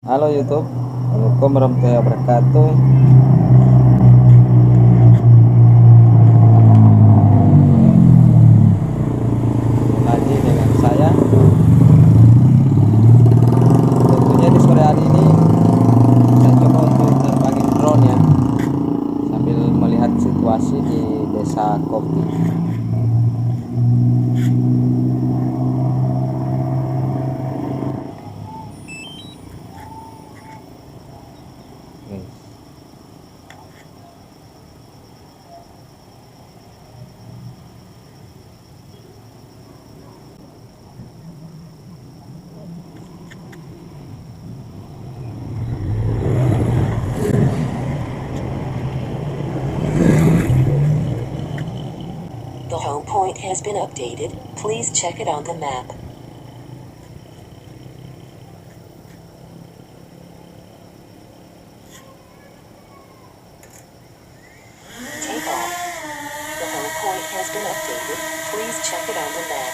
Halo YouTube, Assalamualaikum warahmatullahi wabarakatuh. Lagi dengan saya. Tentunya di sore hari ini saya coba untuk terbangin drone ya, sambil melihat situasi di desa kopi. Guys. The home point has been updated. Please check it on the map. Take off. The home point has been updated. Please check it on the map.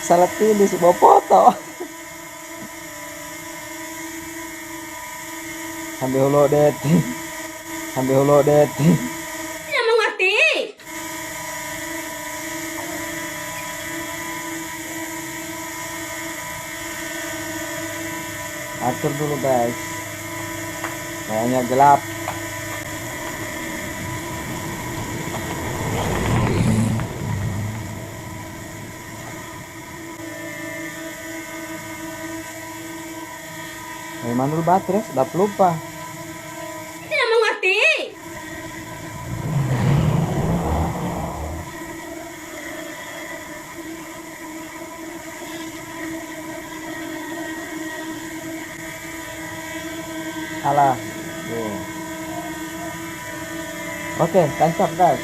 Salah pilih sebuah foto. Sambil holo deti. Sambil holo deti. Tidak mengerti. Atur dulu guys. Kayaknya gelap. Mana dulu baterai? Sudah lupa. Tidak mengerti. Alah. Tuh. Oke, tancap guys.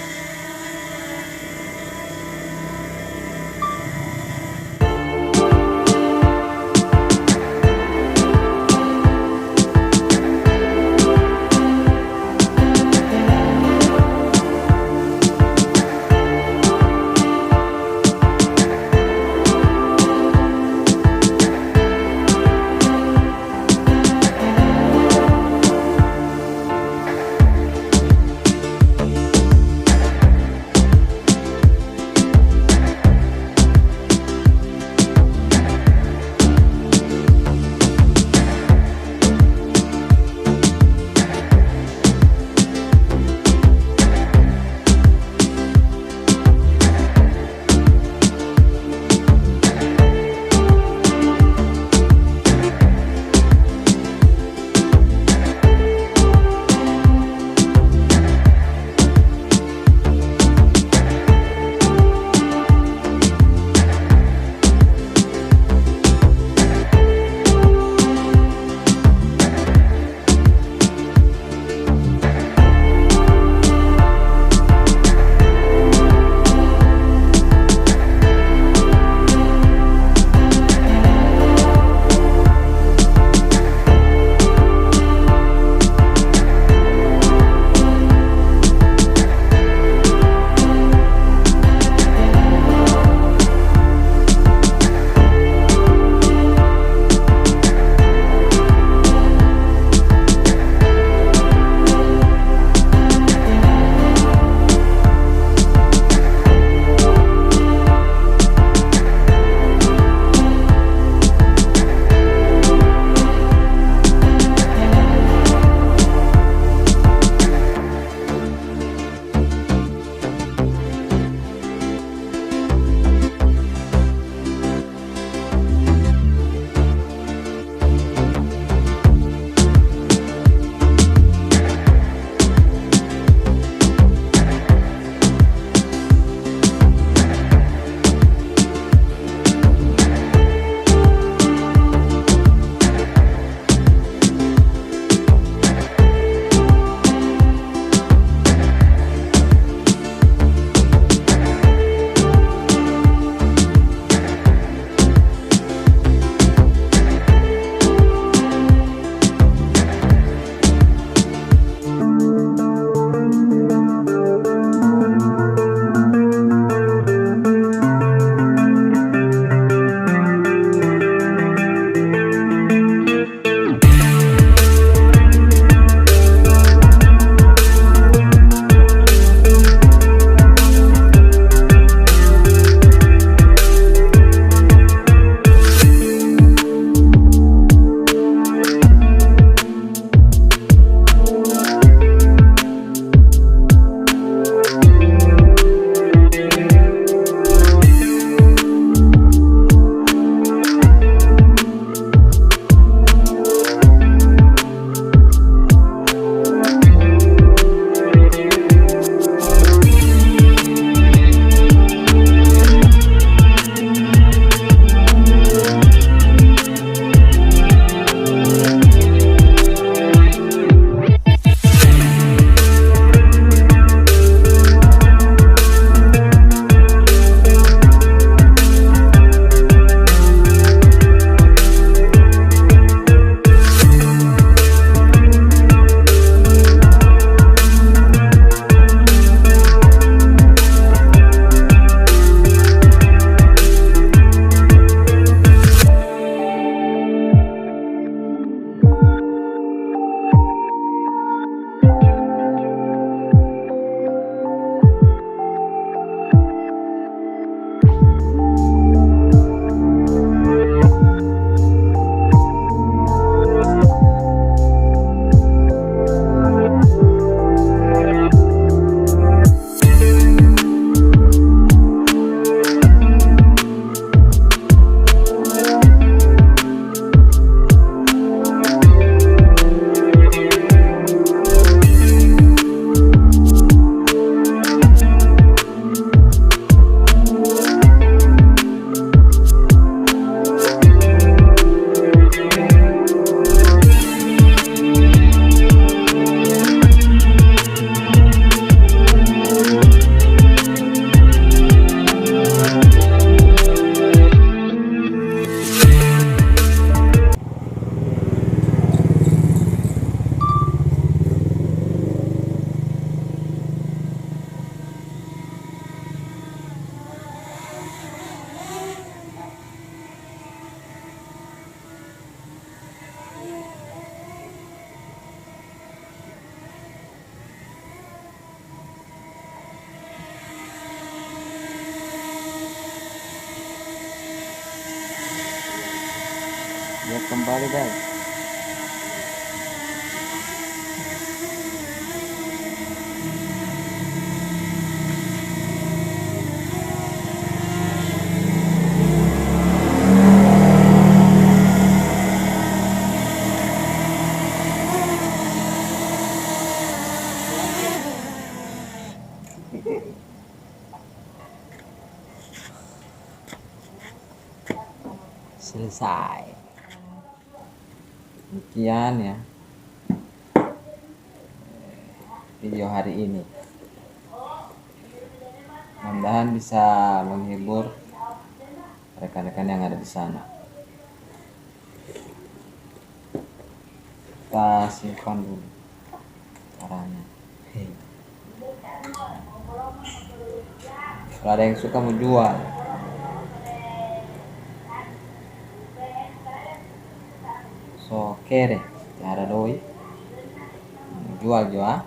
sekali guys. Selesai. Demikian ya video hari ini. Mudah-mudahan bisa menghibur rekan-rekan yang ada di sana. Kita simpan dulu caranya. Kalau ada yang suka mau jual, so oke deh, cara doi jual jual.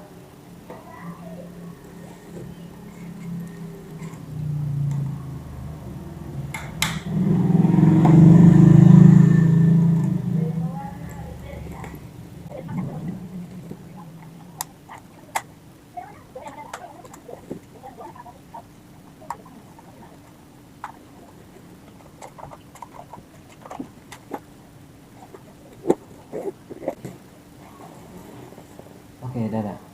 Oke, dadah.